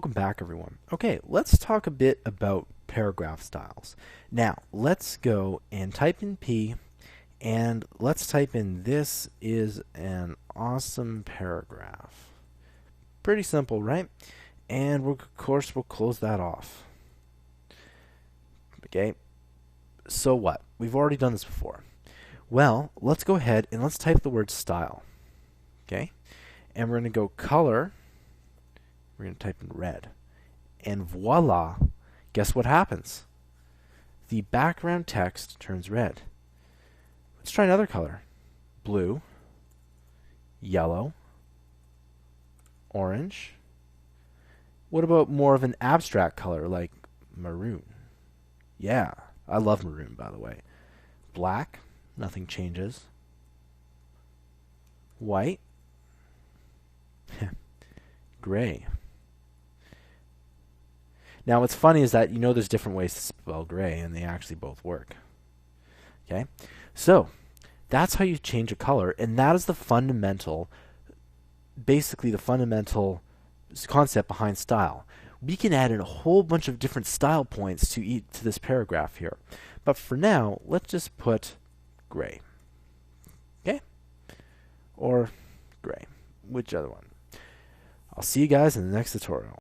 Welcome back, everyone. Okay, let's talk a bit about paragraph styles. Now, let's go and type in P, and let's type in "this is an awesome paragraph." Pretty simple, right? And of course, we'll close that off. Okay, so what? We've already done this before. Well, let's go ahead and let's type the word style. Okay, and we're going to go color. We're going to type in red. And voila, guess what happens? The background text turns red. Let's try another color. Blue, yellow, orange. What about more of an abstract color like maroon? Yeah, I love maroon, by the way. Black, nothing changes. White, gray. Now, what's funny is that there's different ways to spell gray, and they actually both work. Okay, so that's how you change a color, and that is basically the fundamental concept behind style. We can add in a whole bunch of different style points to this paragraph here, but for now, let's just put gray. Okay, or gray, which other one? I'll see you guys in the next tutorial.